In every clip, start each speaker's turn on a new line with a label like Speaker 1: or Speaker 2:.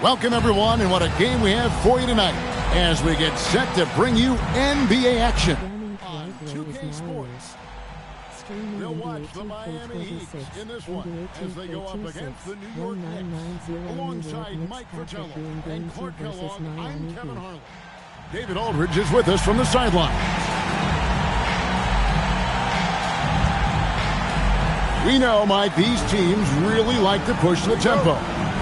Speaker 1: Welcome, everyone, and what a game we have for you tonight as we get set to bring you NBA action on 2K Sports. They'll watch the Miami Heat in this one as they go up against the New York Knicks. Alongside Mike Fratello and Clark Kellogg, I'm Kevin Harlan. David Aldridge is with us from the sideline. We know, Mike, these teams really like to push the tempo.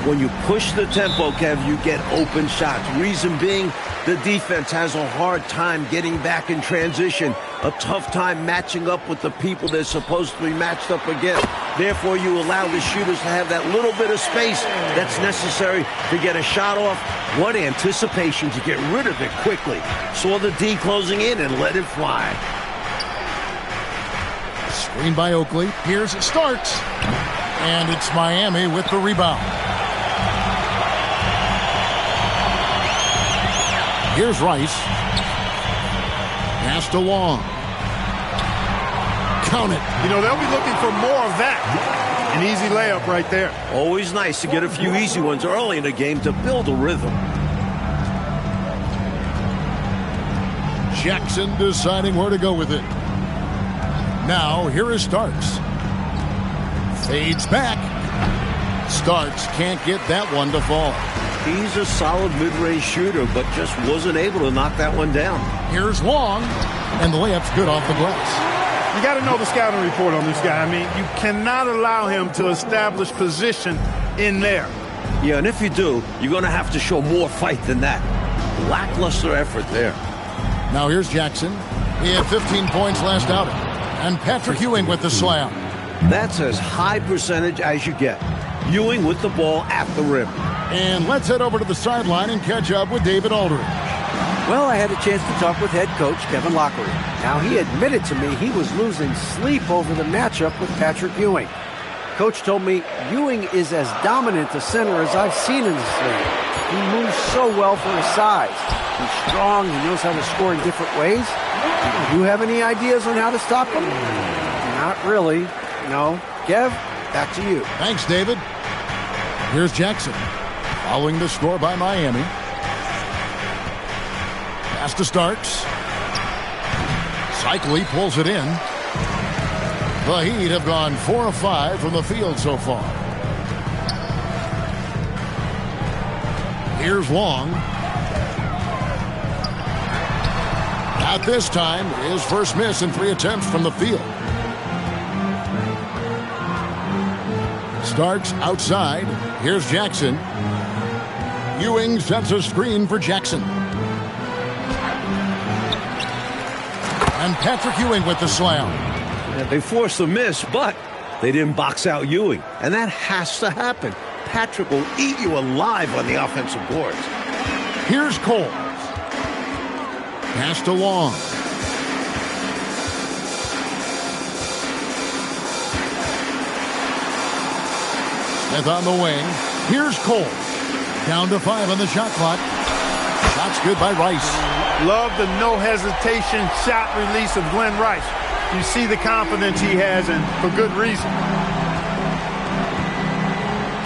Speaker 2: When you push the tempo, Kev, you get open shots. Reason being, the defense has a hard time getting back in transition, a tough time matching up with the people they're supposed to be matched up against. Therefore, you allow the shooters to have that little bit of space that's necessary to get a shot off. What anticipation to get rid of it quickly. Saw the D closing in and let it fly.
Speaker 1: Screen by Oakley. Here's Starks. And it's Miami with the rebound. Here's Rice. Pass to Long. Count it.
Speaker 3: You know, they'll be looking for more of that. An easy layup right there.
Speaker 2: Always nice to get a few easy ones early in the game to build a rhythm.
Speaker 1: Jackson deciding where to go with it. Now, here is Starks. Fades back. Starks can't get that one to fall.
Speaker 2: He's a solid mid-range shooter, but just wasn't able to knock that one down.
Speaker 1: Here's Long, and the layup's good off the glass.
Speaker 3: You got to know the scouting report on this guy. I mean, you cannot allow him to establish position in there.
Speaker 2: Yeah, and if you do, you're going to have to show more fight than that. Lackluster effort there.
Speaker 1: Now here's Jackson. He had 15 points last outing. And Patrick Ewing with the slam.
Speaker 2: That's as high percentage as you get. Ewing with the ball at the rim.
Speaker 1: And let's head over to the sideline and catch up with David Aldridge.
Speaker 4: Well, I had a chance to talk with head coach Kevin Lockery. Now, he admitted to me he was losing sleep over the matchup with Patrick Ewing. Coach told me Ewing is as dominant a center as I've seen in this league. He moves so well for his size. He's strong. He knows how to score in different ways. Do you have any ideas on how to stop him? Not really. No. Kev, back to you.
Speaker 1: Thanks, David. Here's Jackson. Following the score by Miami. Pass to Starks. Cycli pulls it in. The Heat have gone 4 of 5 from the field so far. Here's Long. At this time, his first miss in 3 attempts from the field. Starks outside. Here's Jackson. Ewing sets a screen for Jackson. And Patrick Ewing with the slam.
Speaker 2: Yeah, they forced a miss, but they didn't box out Ewing. And that has to happen. Patrick will eat you alive on the offensive boards.
Speaker 1: Here's Cole. Pass to Long. Smith on the wing. Here's Cole. Down to 5 on the shot clock. Shot's good by Rice.
Speaker 3: Love the no-hesitation shot release of Glenn Rice. You see the confidence he has, and for good reason.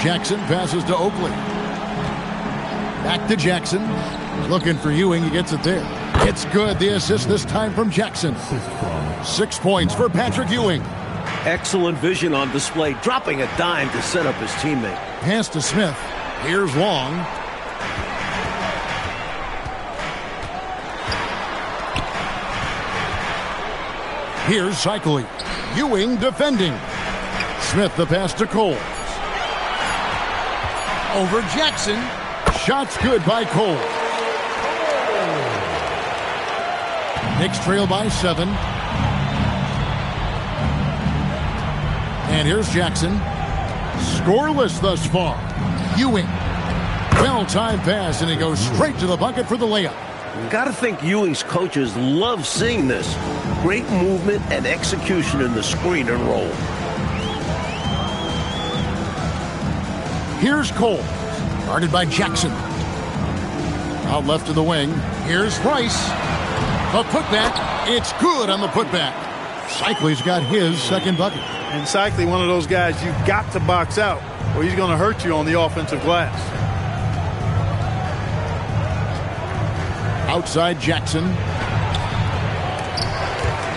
Speaker 1: Jackson passes to Oakley. Back to Jackson. Looking for Ewing. He gets it there. It's good. The assist this time from Jackson. 6 points for Patrick Ewing.
Speaker 2: Excellent vision on display, dropping a dime to set up his teammate.
Speaker 1: Pass to Smith. Here's Long. Here's Cycli. Ewing defending. Smith the pass to Cole. Over Jackson. Shot's good by Cole. Knicks trail by 7. And here's Jackson. Scoreless thus far. Ewing. Well-timed pass, and he goes straight to the bucket for the layup.
Speaker 2: Got to think Ewing's coaches love seeing this. Great movement and execution in the screen and roll.
Speaker 1: Here's Cole. Guarded by Jackson. Out left to the wing. Here's Rice. The putback. It's good on the putback. Cycli's got his second bucket.
Speaker 3: And Cycli, one of those guys you've got to box out, or he's going to hurt you on the offensive glass.
Speaker 1: Outside Jackson.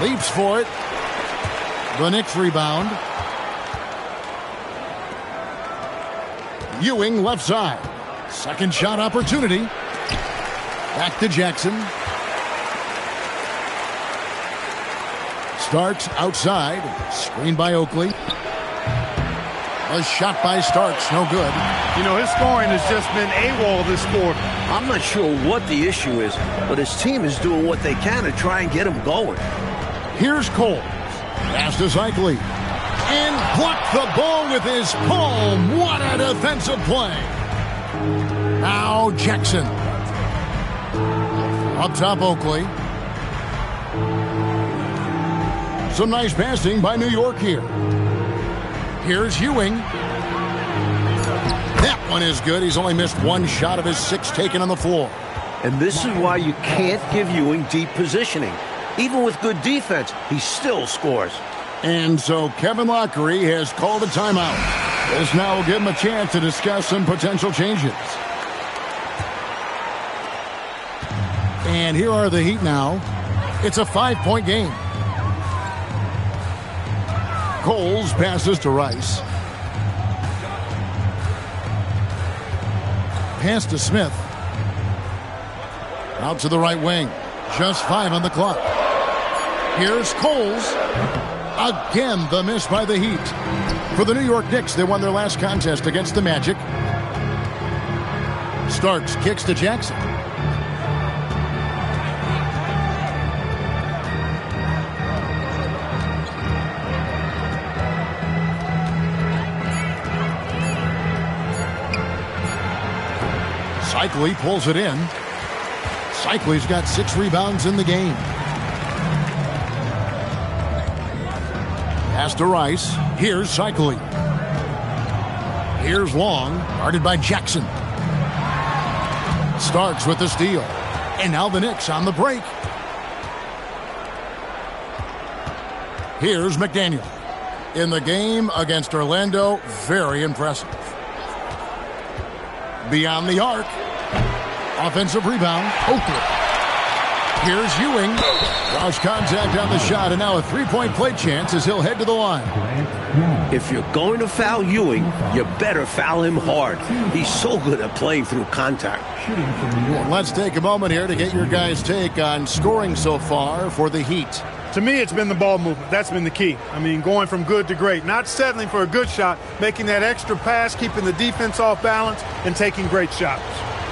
Speaker 1: Leaps for it. The Knicks rebound. Ewing left side. Second shot opportunity. Back to Jackson. Starks outside. Screened by Oakley. A shot by Starks. No good.
Speaker 3: You know, his scoring has just been AWOL this quarter.
Speaker 2: I'm not sure what the issue is, but his team is doing what they can to try and get him going.
Speaker 1: Here's Cole. Pass to Oakley. And blocked the ball with his palm. What a defensive play. Now Jackson. Up top, Oakley. Some nice passing by New York here. Here's Ewing. That one is good. He's only missed one shot of his 6 taken on the floor.
Speaker 2: And this is why you can't give Ewing deep positioning. Even with good defense, he still scores.
Speaker 1: And so Kevin Lockery has called a timeout. This now will give him a chance to discuss some potential changes. And here are the Heat now. It's a 5-point game. Coles passes to Rice. Pass to Smith. Out to the right wing. Just 5 on the clock. Here's Coles. Again, the miss by the Heat. For the New York Knicks, they won their last contest against the Magic. Starks kicks to Jackson. Oakley pulls it in. Oakley's got 6 rebounds in the game. Pass to Rice. Here's Oakley. Here's Long, guarded by Jackson. Starks with the steal. And now the Knicks on the break. Here's McDaniel. In the game against Orlando, very impressive. Beyond the arc. Offensive rebound, Oakley. Here's Ewing. Draws contact on the shot, and now a 3-point play chance as he'll head to the line.
Speaker 2: If you're going to foul Ewing, you better foul him hard. He's so good at playing through contact.
Speaker 1: Let's take a moment here to get your guys' take on scoring so far for the Heat.
Speaker 3: To me, it's been the ball movement. That's been the key. I mean, going from good to great. Not settling for a good shot, making that extra pass, keeping the defense off balance, and taking great shots.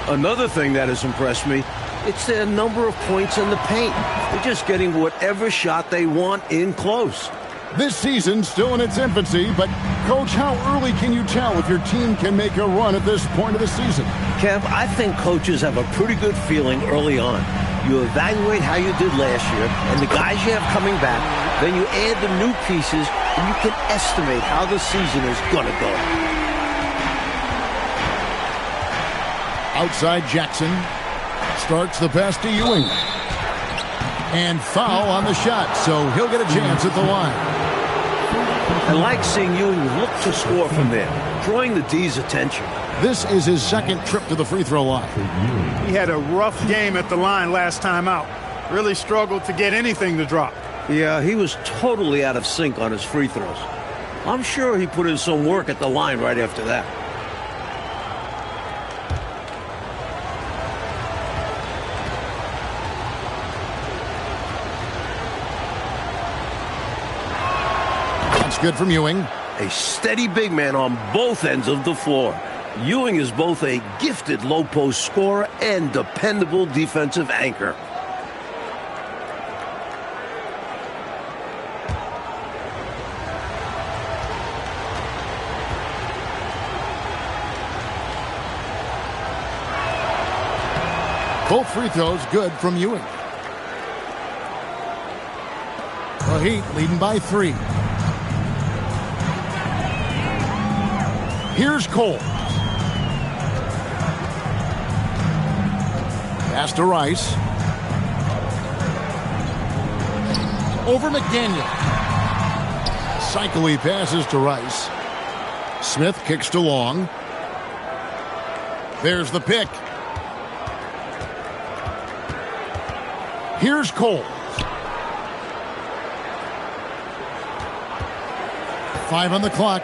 Speaker 2: Another thing that has impressed me, it's their number of points in the paint. They're just getting whatever shot they want in close.
Speaker 1: This season's still in its infancy, but, Coach, how early can you tell if your team can make a run at this point of the season?
Speaker 2: Kev, I think coaches have a pretty good feeling early on. You evaluate how you did last year and the guys you have coming back, then you add the new pieces, and you can estimate how the season is going to go.
Speaker 1: Outside Jackson. Starts the pass to Ewing. And foul on the shot, so he'll get a chance at the line.
Speaker 2: I like seeing Ewing look to score from there, drawing the D's attention.
Speaker 1: This is his second trip to the free throw line.
Speaker 3: He had a rough game at the line last time out. Really struggled to get anything to drop.
Speaker 2: Yeah, he was totally out of sync on his free throws. I'm sure he put in some work at the line right after that.
Speaker 1: Good from Ewing.
Speaker 2: A steady big man on both ends of the floor. Ewing is both a gifted low post scorer and dependable defensive anchor.
Speaker 1: Both free throws good from Ewing. The Heat leading by 3. Here's Cole. Pass to Rice. Over McDaniel. Oakley passes to Rice. Smith kicks to Long. There's the pick. Here's Cole. 5 on the clock.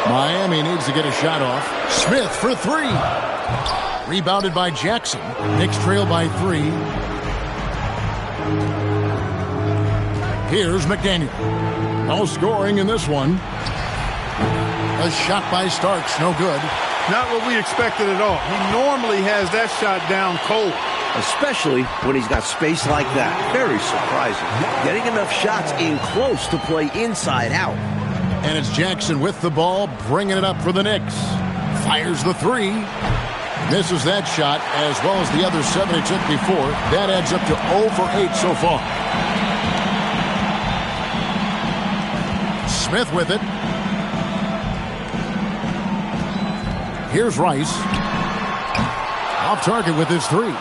Speaker 1: Miami needs to get a shot off. Smith for 3. Rebounded by Jackson. Knicks trail by 3. Here's McDaniel. No scoring in this one. A shot by Starks, no good.
Speaker 3: Not what we expected at all. He normally has that shot down cold.
Speaker 2: Especially when he's got space like that. Very surprising. Getting enough shots in close to play inside out.
Speaker 1: And it's Jackson with the ball, bringing it up for the Knicks. Fires the 3. Misses that shot as well as the other 7 he took before. That adds up to 0 for 8 so far. Smith with it. Here's Rice. Off target with his 3.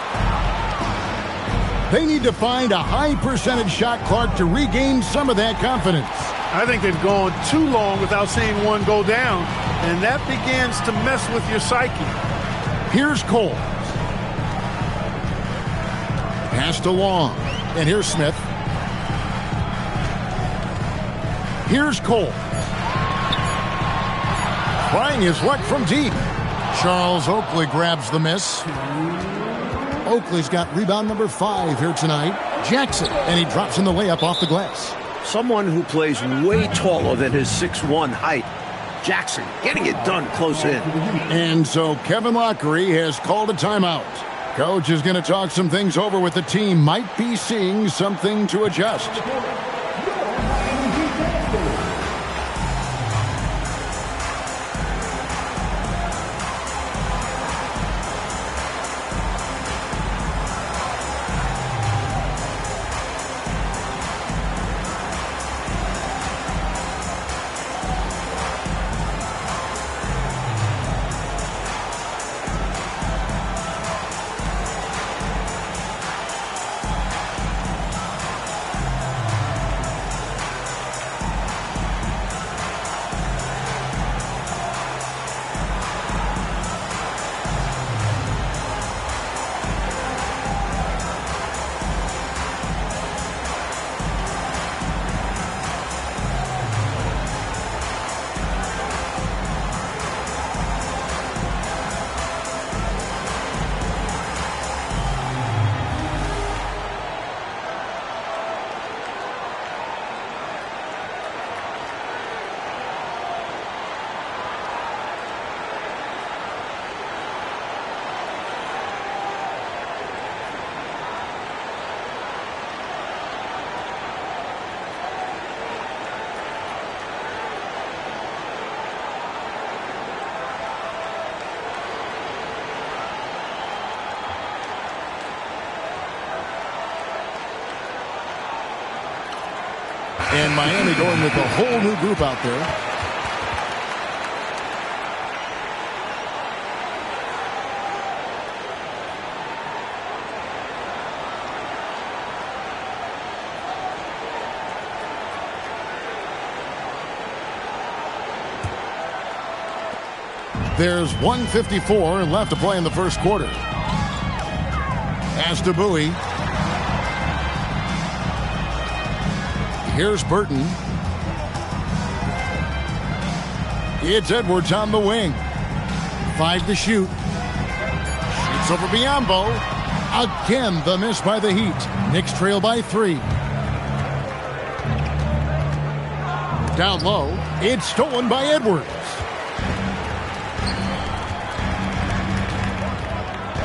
Speaker 1: They need to find a high percentage shot, Clark, to regain some of that confidence.
Speaker 3: I think they've gone too long without seeing one go down, and that begins to mess with your psyche.
Speaker 1: Here's Cole. Pass to Long. And here's Smith. Here's Cole. Trying his luck from deep. Charles Oakley grabs the miss. Oakley's got rebound number 5 here tonight. Jackson, and he drops in the layup off the glass.
Speaker 2: Someone who plays way taller than his 6'1" height. Jackson getting it done close in.
Speaker 1: And so Kevin Lockery has called a timeout. Coach is going to talk some things over with the team. Might be seeing something to adjust. And Miami going with a whole new group out there. There's 1:54 left to play in the first quarter. Pass to Bowie. Here's Burton. It's Edwards on the wing. 5 to shoot. Shoots over Biyombo. Again, the miss by the Heat. Knicks trail by 3. Down low. It's stolen by Edwards.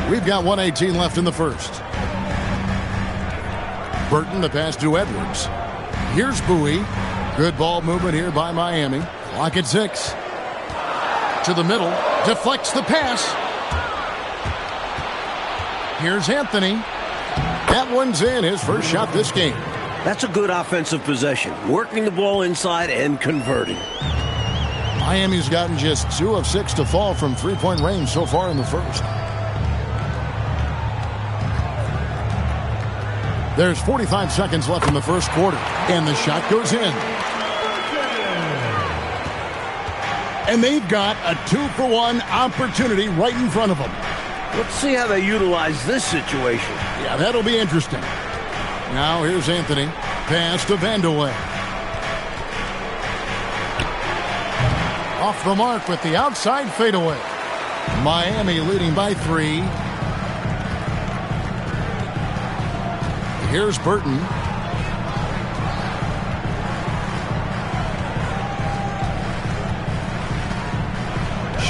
Speaker 1: We've got 1:18 left in the first. Burton, the pass to Edwards. Here's Bowie. Good ball movement here by Miami. Clock at 6. To the middle. Deflects the pass. Here's Anthony. That one's in. His first shot this game.
Speaker 2: That's a good offensive possession. Working the ball inside and converting.
Speaker 1: Miami's gotten just 2 of 6 to fall from three-point range so far in the first. There's 45 seconds left in the first quarter, and the shot goes in. And they've got a 2-for-1 opportunity right in front of them.
Speaker 2: Let's see how they utilize this situation.
Speaker 1: Yeah, that'll be interesting. Now here's Anthony. Pass to Vandeweghe. Off the mark with the outside fadeaway. Miami leading by 3. Here's Burton.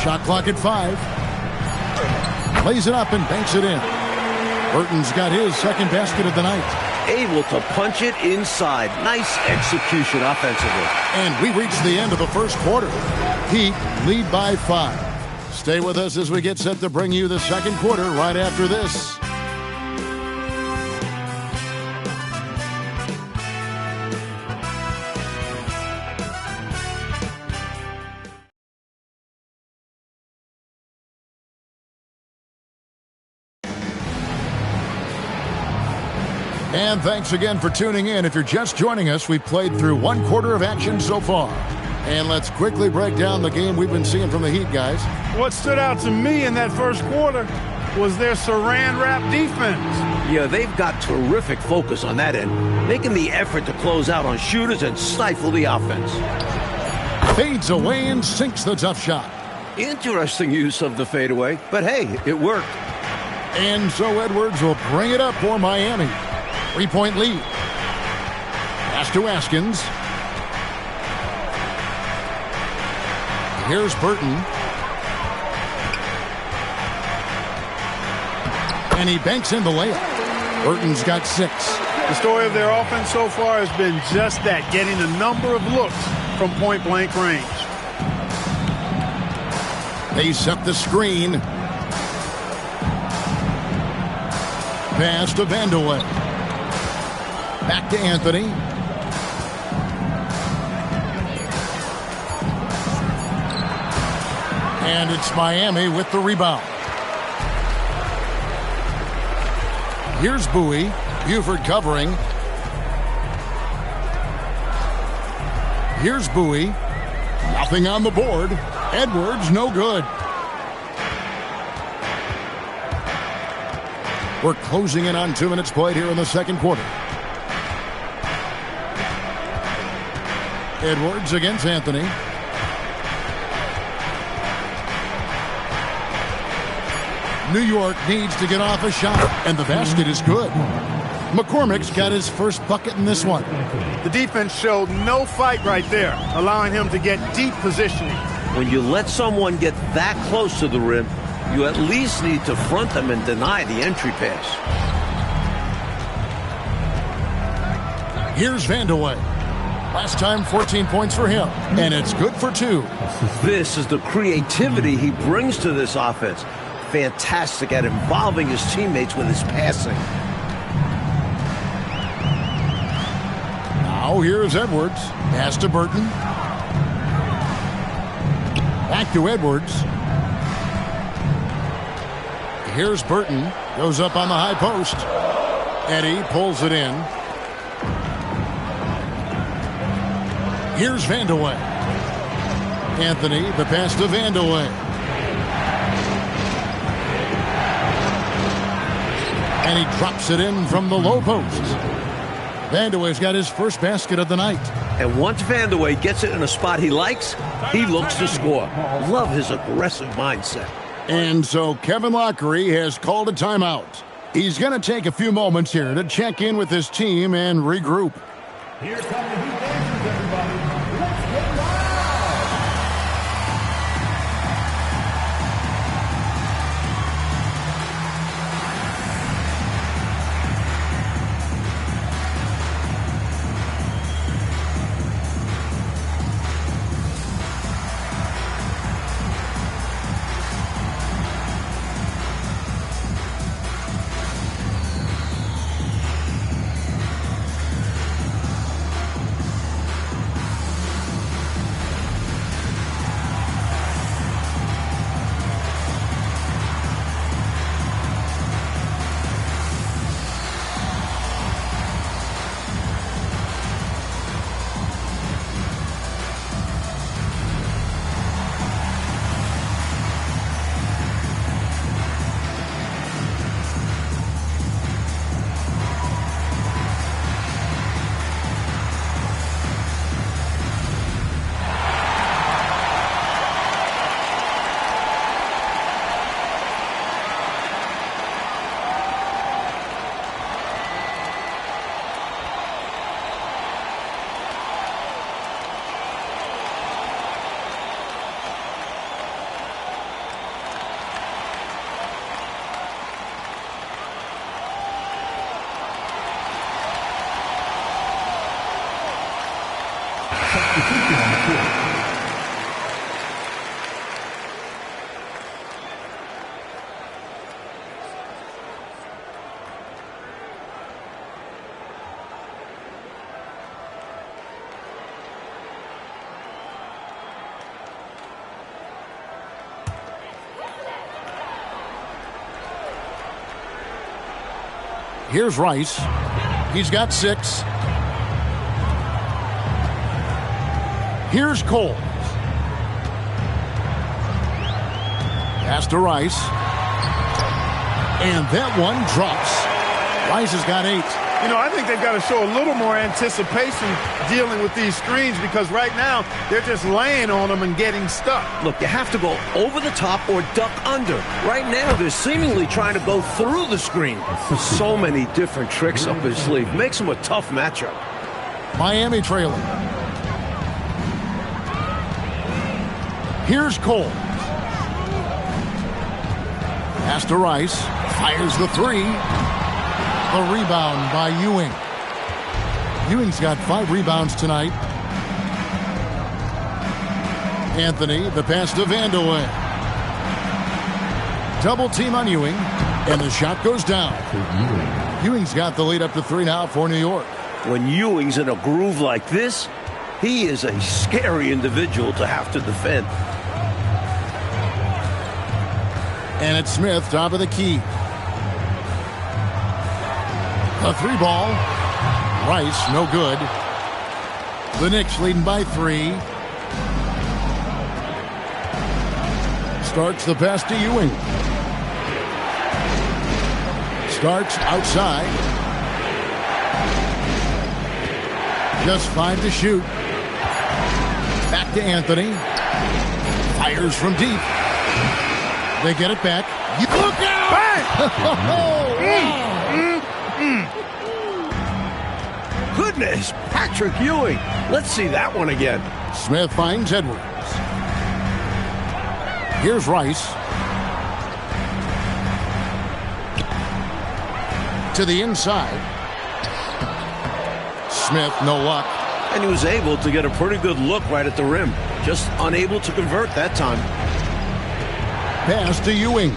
Speaker 1: Shot clock at 5. Lays it up and banks it in. Burton's got his second basket of the night.
Speaker 2: Able to punch it inside. Nice execution offensively.
Speaker 1: And we reach the end of the first quarter. Heat lead by 5. Stay with us as we get set to bring you the second quarter right after this. And thanks again for tuning in. If you're just joining us, we've played through one quarter of action so far. And let's quickly break down the game we've been seeing from the Heat, guys.
Speaker 3: What stood out to me in that first quarter was their saran wrap defense.
Speaker 2: Yeah, they've got terrific focus on that end, making the effort to close out on shooters and stifle the offense.
Speaker 1: Fades away and sinks the tough shot.
Speaker 2: Interesting use of the fadeaway, but hey, it worked.
Speaker 1: And so Edwards will bring it up for Miami. 3-point lead. Pass to Askins. Here's Burton. And he banks in the layup. Burton's got 6.
Speaker 3: The story of their offense so far has been just that, getting a number of looks from point-blank range.
Speaker 1: They set the screen. Pass to Vandeweghe. Back to Anthony. And it's Miami with the rebound. Here's Bowie. Buford covering. Here's Bowie. Nothing on the board. Edwards, no good. We're closing in on 2 minutes played here in the second quarter. Edwards against Anthony. New York needs to get off a shot, and the basket is good. McCormick's got his first bucket in this one.
Speaker 3: The defense showed no fight right there, allowing him to get deep positioning.
Speaker 2: When you let someone get that close to the rim, you at least need to front them and deny the entry pass.
Speaker 1: Here's Vandeweghe. Last time, 14 points for him, and it's good for 2.
Speaker 2: This is the creativity he brings to this offense. Fantastic at involving his teammates with his passing.
Speaker 1: Now here's Edwards. Pass to Burton. Back to Edwards. Here's Burton. Goes up on the high post. Eddie pulls it in. Here's Vandeweghe. Anthony, the pass to Vandeweghe. And he drops it in from the low post. Vandeweghe's got his first basket of the night.
Speaker 2: And once Vandeweghe gets it in a spot he likes, he looks to score. Love his aggressive mindset.
Speaker 1: And so Kevin Lockery has called a timeout. He's going to take a few moments here to check in with his team and regroup.
Speaker 5: Here come the Heat Dancers, everybody. Let's get wild! Substitution on the court.
Speaker 1: Here's Rice. He's got 6. Here's Cole. Pass to Rice. And that one drops. Rice has got 8.
Speaker 3: You know, I think they've got to show a little more anticipation dealing with these screens because right now they're just laying on them and getting stuck.
Speaker 2: Look, you have to go over the top or duck under. Right now, they're seemingly trying to go through the screen. So many different tricks up his sleeve. Makes him a tough matchup.
Speaker 1: Miami trailing. Here's Cole. Pass to Rice. Fires the 3. The rebound by Ewing. Ewing's got 5 rebounds tonight. Anthony, the pass to Vandeweghe. Double team on Ewing, and the shot goes down. Ewing's got the lead up to 3 now for New York.
Speaker 2: When Ewing's in a groove like this, he is a scary individual to have to defend.
Speaker 1: And it's Smith, top of the key. A 3 ball. Rice, no good. The Knicks leading by 3. Starks the pass to Ewing. Starks outside. Just 5 to shoot. Back to Anthony. Fires from deep. They get it back. Look out!
Speaker 2: Goodness, Patrick Ewing. Let's see that one again.
Speaker 1: Smith finds Edwards. Here's Rice. To the inside. Smith, no luck.
Speaker 2: And he was able to get a pretty good look right at the rim. Just unable to convert that time.
Speaker 1: Pass to Ewing.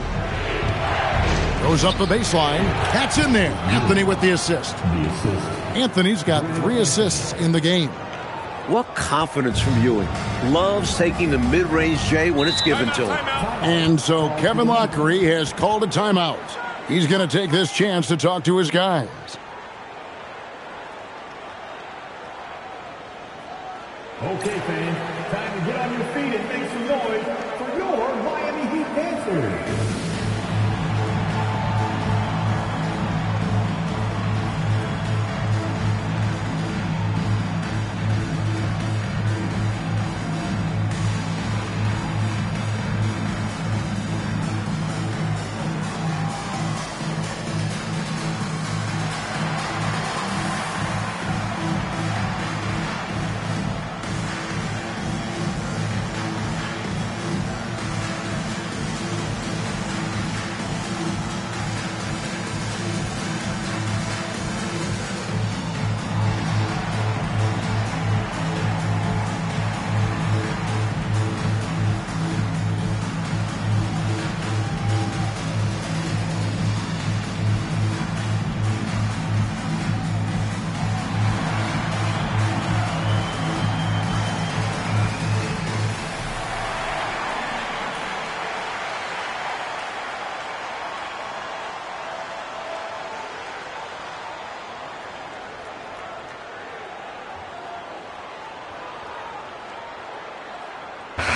Speaker 1: Goes up the baseline. That's in there. Anthony with the assist. Anthony's got 3 assists in the game.
Speaker 2: What confidence from Ewing. Loves taking the mid-range J when it's given to him.
Speaker 1: And so Kevin Lockery has called a timeout. He's going to take this chance to talk to his guys.
Speaker 5: Okay, fans, time to get on your feet and make some noise for your Miami Heat dancers.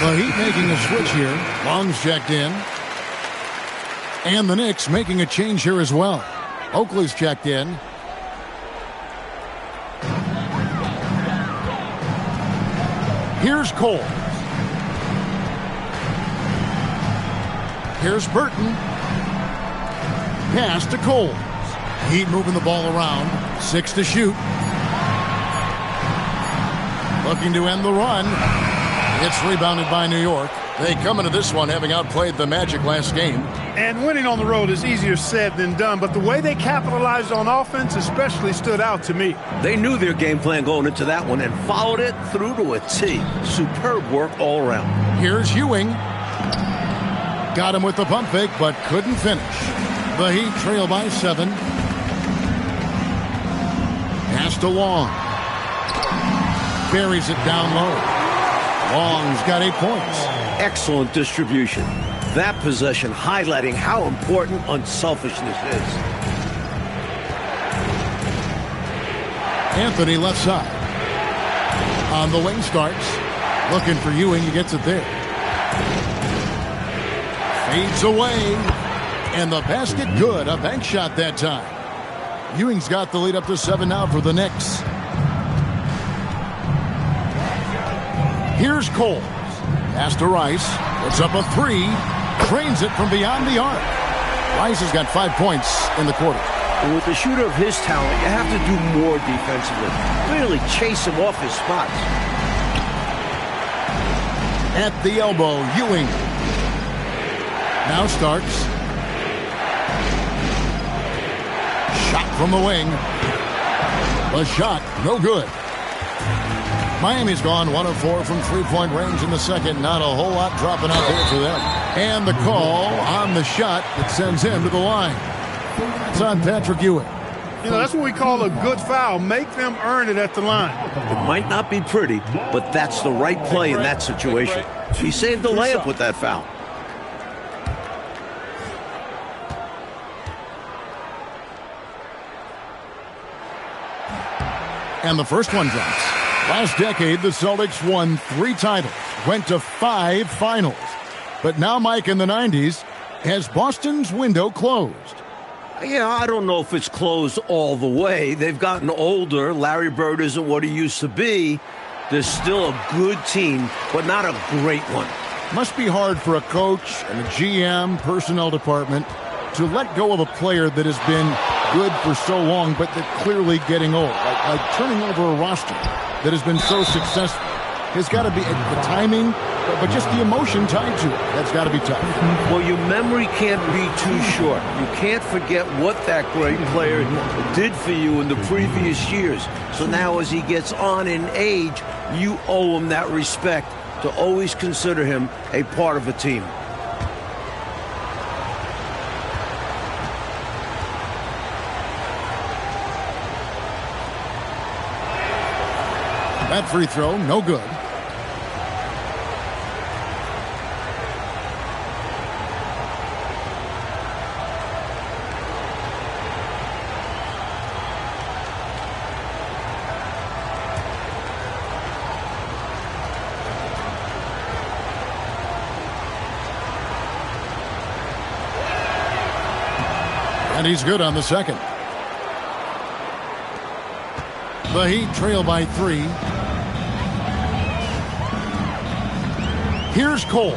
Speaker 1: The Heat making a switch here. Long's checked in. And the Knicks making a change here as well. Oakley's checked in. Here's Cole. Here's Burton. Pass to Cole. Heat moving the ball around. 6 to shoot. Looking to end the run. It's rebounded by New York. They come into this one having outplayed the Magic last game.
Speaker 3: And winning on the road is easier said than done, but the way they capitalized on offense especially stood out to me.
Speaker 2: They knew their game plan going into that one and followed it through to a T. Superb work all around.
Speaker 1: Here's Ewing. Got him with the pump fake, but couldn't finish. The Heat trail by 7. Pass to Long. Buries it down low. Long's got 8 points.
Speaker 2: Excellent distribution. That possession highlighting how important unselfishness is.
Speaker 1: Anthony left side. On the wing starts. Looking for Ewing. He gets it there. Fades away. And the basket good. A bank shot that time. Ewing's got the lead up to 7 now for the Knicks. Here's Cole. Pass to Rice. Puts up a 3. Drains it from beyond the arc. Rice has got 5 points in the quarter.
Speaker 2: And with a shooter of his talent, you have to do more defensively. Really chase him off his spots.
Speaker 1: At the elbow, Ewing. Now starts. Shot from the wing. The shot, no good. Miami's gone 1 of 4 from three-point range in the second. Not a whole lot dropping out there for them. And the call on the shot that sends him to the line. It's on Patrick Ewing.
Speaker 3: You know, that's what we call a good foul. Make them earn it at the line.
Speaker 2: It might not be pretty, but that's the right play in that situation. He saved the layup with that foul.
Speaker 1: And the first one drops. Last decade, the Celtics won 3 titles, went to 5 finals. But now, Mike, in the 90s, has Boston's window closed?
Speaker 2: Yeah, I don't know if it's closed all the way. They've gotten older. Larry Bird isn't what he used to be. They're still a good team, but not a great one.
Speaker 1: Must be hard for a coach and a GM, personnel department, to let go of a player that has been good for so long, but they're clearly getting old. Like turning over a roster that has been so successful. There's got to be the timing, but just the emotion tied to it. That's got to be tough.
Speaker 2: Well, your memory can't be too short. You can't forget what that great player did for you in the previous years. So now as he gets on in age, you owe him that respect to always consider him a part of a team.
Speaker 1: That free throw, no good. And he's good on the second. The Heat trail by 3. Here's Cole.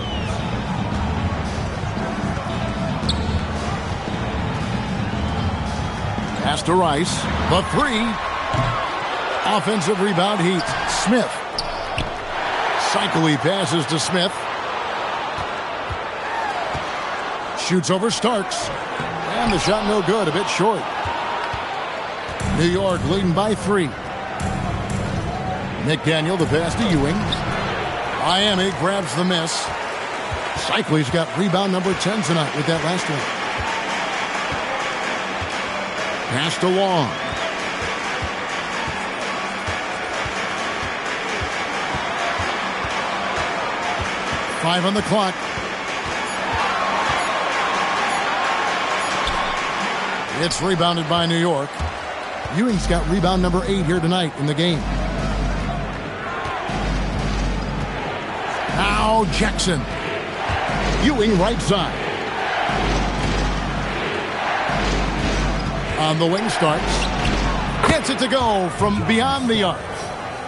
Speaker 1: Pass to Rice. The 3. Offensive rebound, Heat. Smith. Cycling passes to Smith. Shoots over Starks. And the shot no good, a bit short. New York leading by 3. McDaniel, the pass to Ewing. Miami grabs the miss. Cycling's got rebound number 10 tonight with that last one. Pass to Long. Five on the clock. It's rebounded by New York. Ewing's got rebound number 8 here tonight in the game. Now Jackson. Ewing right side. On the wing starts. Gets it to go from beyond the arc.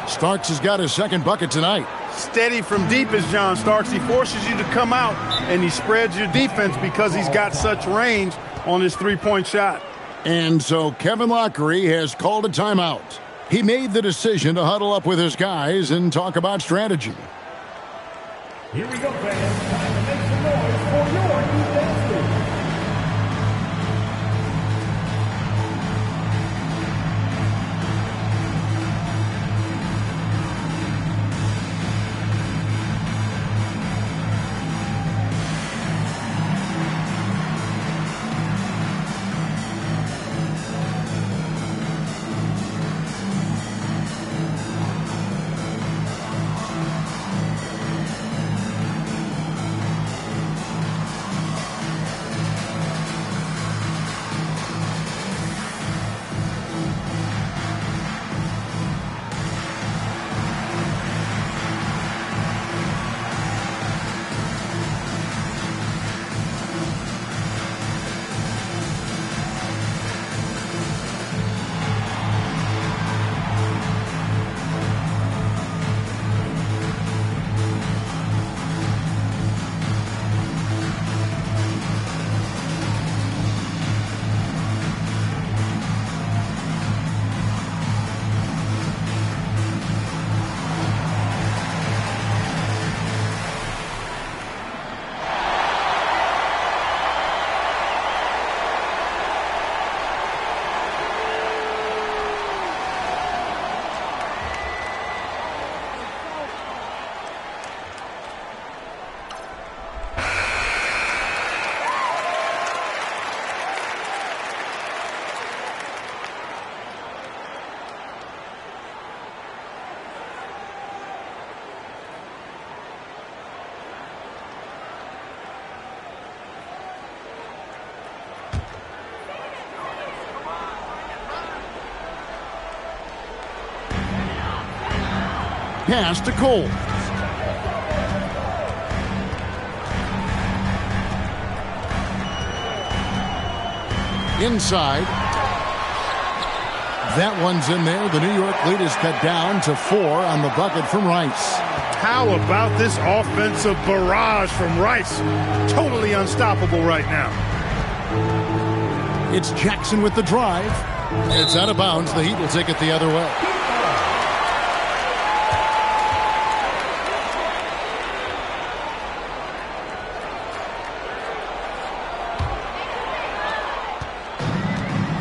Speaker 1: Starks has got his second bucket tonight.
Speaker 3: Steady from deep is John Starks. He forces you to come out, and he spreads your defense because he's got such range on his three-point shot.
Speaker 1: And so Kevin Lockery has called a timeout. He made the decision to huddle up with his guys and talk about strategy.
Speaker 5: Here we go, fans. Time to make some noise for your defense.
Speaker 1: Pass to Cole. Inside. That one's in there. The New York lead is cut down to 4 on the bucket from Rice.
Speaker 3: How about this offensive barrage from Rice? Totally unstoppable right now.
Speaker 1: It's Jackson with the drive. It's out of bounds. The Heat will take it the other way.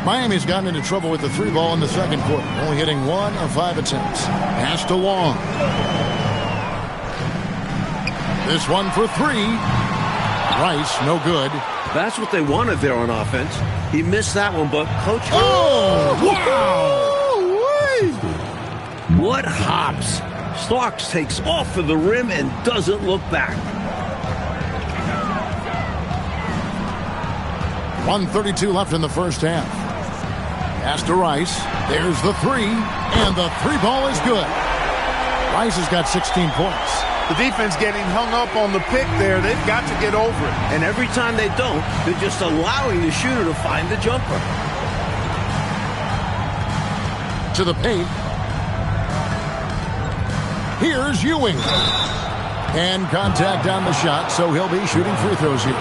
Speaker 1: Miami's gotten into trouble with the 3 ball in the second quarter, only hitting 1 of 5 attempts. Pass to Long. This one for 3. Rice, no good.
Speaker 2: That's what they wanted there on offense. He missed that one, but Coach...
Speaker 1: Oh, wow!
Speaker 2: What hops! Starks takes off for the rim and doesn't look back.
Speaker 1: 1:32 left in the first half. Pass to Rice. There's the 3, and the 3 ball is good. Rice has got 16 points.
Speaker 3: The defense getting hung up on the pick there. They've got to get over it.
Speaker 2: And every time they don't, they're just allowing the shooter to find the jumper.
Speaker 1: To the paint. Here's Ewing. And contact on the shot, so he'll be shooting free throws here.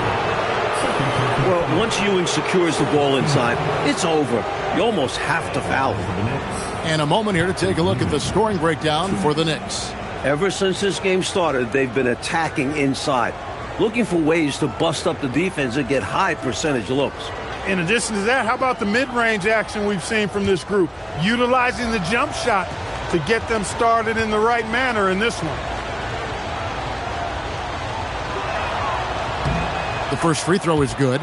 Speaker 2: Well, once Ewing secures the ball inside, it's over. You almost have to foul for the Knicks.
Speaker 1: And a moment here to take a look at the scoring breakdown for the Knicks.
Speaker 2: Ever since this game started, they've been attacking inside, looking for ways to bust up the defense and get high percentage looks.
Speaker 3: In addition to that, how about the mid-range action we've seen from this group? Utilizing the jump shot to get them started in the right manner in this one.
Speaker 1: The first free throw is good.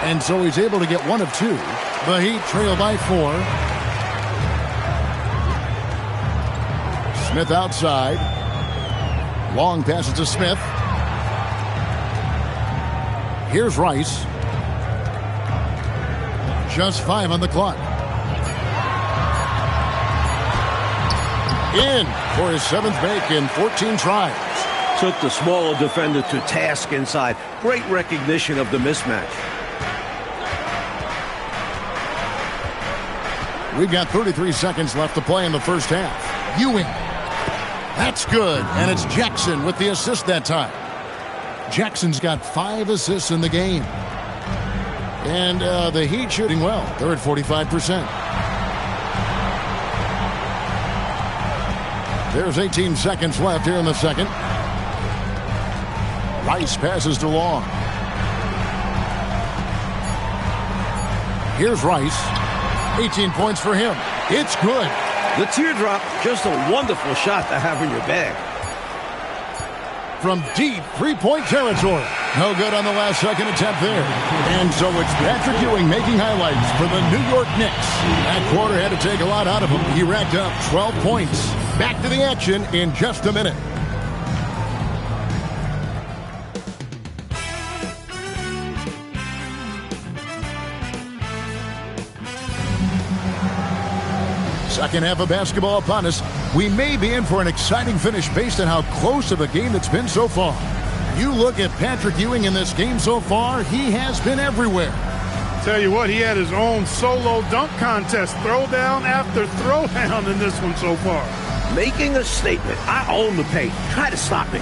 Speaker 1: And so he's able to get 1 of 2. The Heat trail by 4. Smith outside. Long passes to Smith. Here's Rice. Just 5 on the clock. In for his 7th make in 14 tries.
Speaker 2: Took the smaller defender to task inside. Great recognition of the mismatch.
Speaker 1: We've got 33 seconds left to play in the first half. Ewing. That's good. And it's Jackson with the assist that time. Jackson's got 5 assists in the game. And the Heat shooting well. They're at 45%. There's 18 seconds left here in the second. Rice passes to Long. Here's Rice. 18 points for him. It's good.
Speaker 2: The teardrop, just a wonderful shot to have in your bag.
Speaker 1: From deep 3-point territory. No good on the last second attempt there. And so it's Patrick Ewing making highlights for the New York Knicks. That quarter had to take a lot out of him. He racked up 12 points. Back to the action in just a minute. Second half of basketball upon us. We may be in for an exciting finish based on how close of a game it's been so far. You look at Patrick Ewing in this game so far, he has been everywhere.
Speaker 3: Tell you what, he had his own solo dunk contest, throwdown after throwdown in this one so far.
Speaker 2: Making a statement. I own the paint. Try to stop me.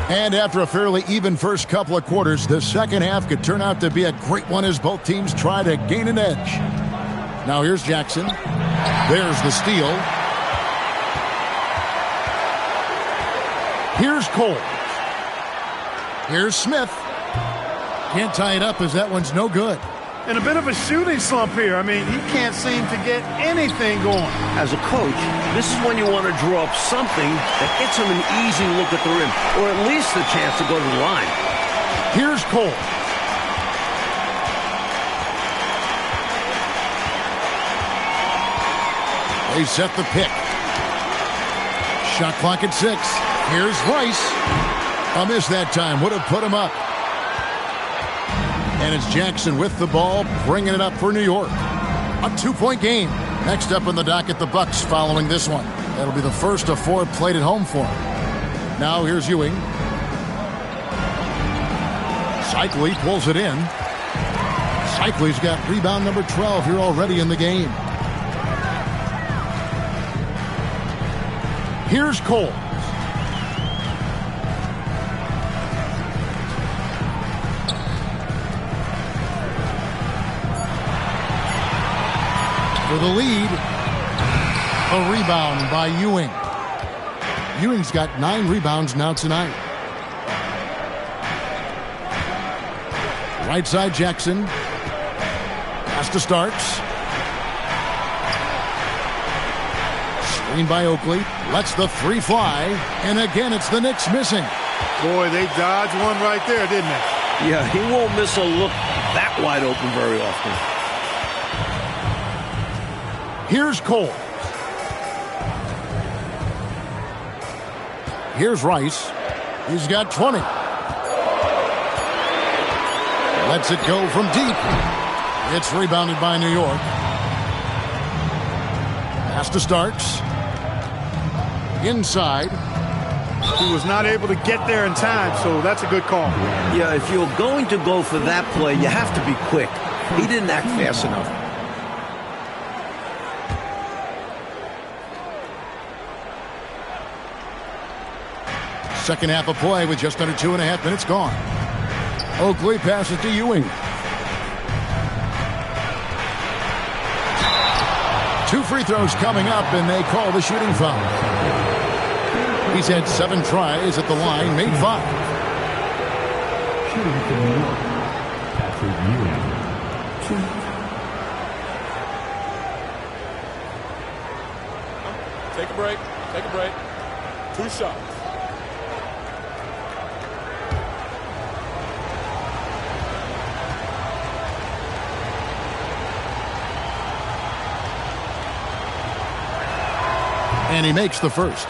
Speaker 1: And after a fairly even first couple of quarters, the second half could turn out to be a great one as both teams try to gain an edge. Now here's Jackson. There's the steal. Here's Cole. Here's Smith. Can't tie it up as that one's no good.
Speaker 3: in a bit of a shooting slump here. I mean, he can't seem to get anything going.
Speaker 2: As a coach, this is when you want to draw up something that gets him an easy look at the rim, or at least a chance to go to the line.
Speaker 1: Here's Cole. They set the pick. Shot clock at 6. Here's Rice. A miss that time. Would have put him up. And it's Jackson with the ball, bringing it up for New York. A 2-point game. Next up in the docket, the Bucks following this one. That'll be the first of 4 played at home for him. Now here's Ewing. Cycli pulls it in. Cycli's got rebound number 12 here already in the game. Here's Cole. For the lead. A rebound by Ewing. Ewing's got 9 rebounds now tonight. Right side Jackson. Pass to Starks. Screen by Oakley. Lets the 3 fly. And again, it's the Knicks missing.
Speaker 3: Boy, they dodged one right there, didn't they?
Speaker 2: Yeah, he won't miss a look that wide open very often.
Speaker 1: Here's Cole. Here's Rice. He's got 20. Lets it go from deep. It's rebounded by New York. Pass to Starks. Inside.
Speaker 3: He was not able to get there in time, so that's a good call.
Speaker 2: Yeah, if you're going to go for that play, you have to be quick. He didn't act fast enough.
Speaker 1: Second half of play with just under 2.5 minutes gone. Oakley passes to Ewing. 2 free throws coming up, and they call the shooting foul. He's had 7 tries at the line, made 5.
Speaker 5: Shooting for New York, Patrick Ewing.
Speaker 6: Take a break. Take a break. 2 shots.
Speaker 1: And he makes the first.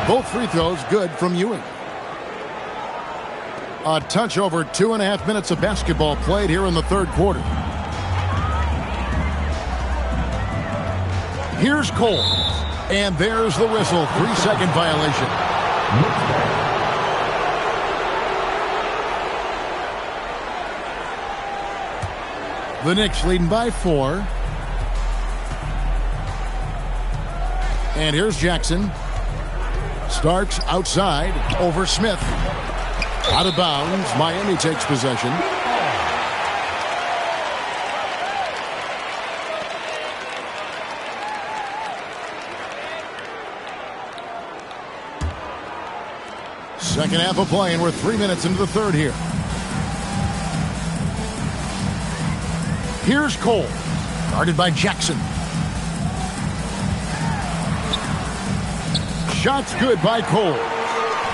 Speaker 1: Both free throws good from Ewing. A touch over 2.5 minutes of basketball played here in the third quarter. Here's Cole. And there's the whistle. 3-second violation. The Knicks leading by 4. And here's Jackson. Starks outside over Smith. Out of bounds. Miami takes possession. Second half of play, and we're 3 minutes into the third here. Here's Cole. Guarded by Jackson. Shots good by Cole.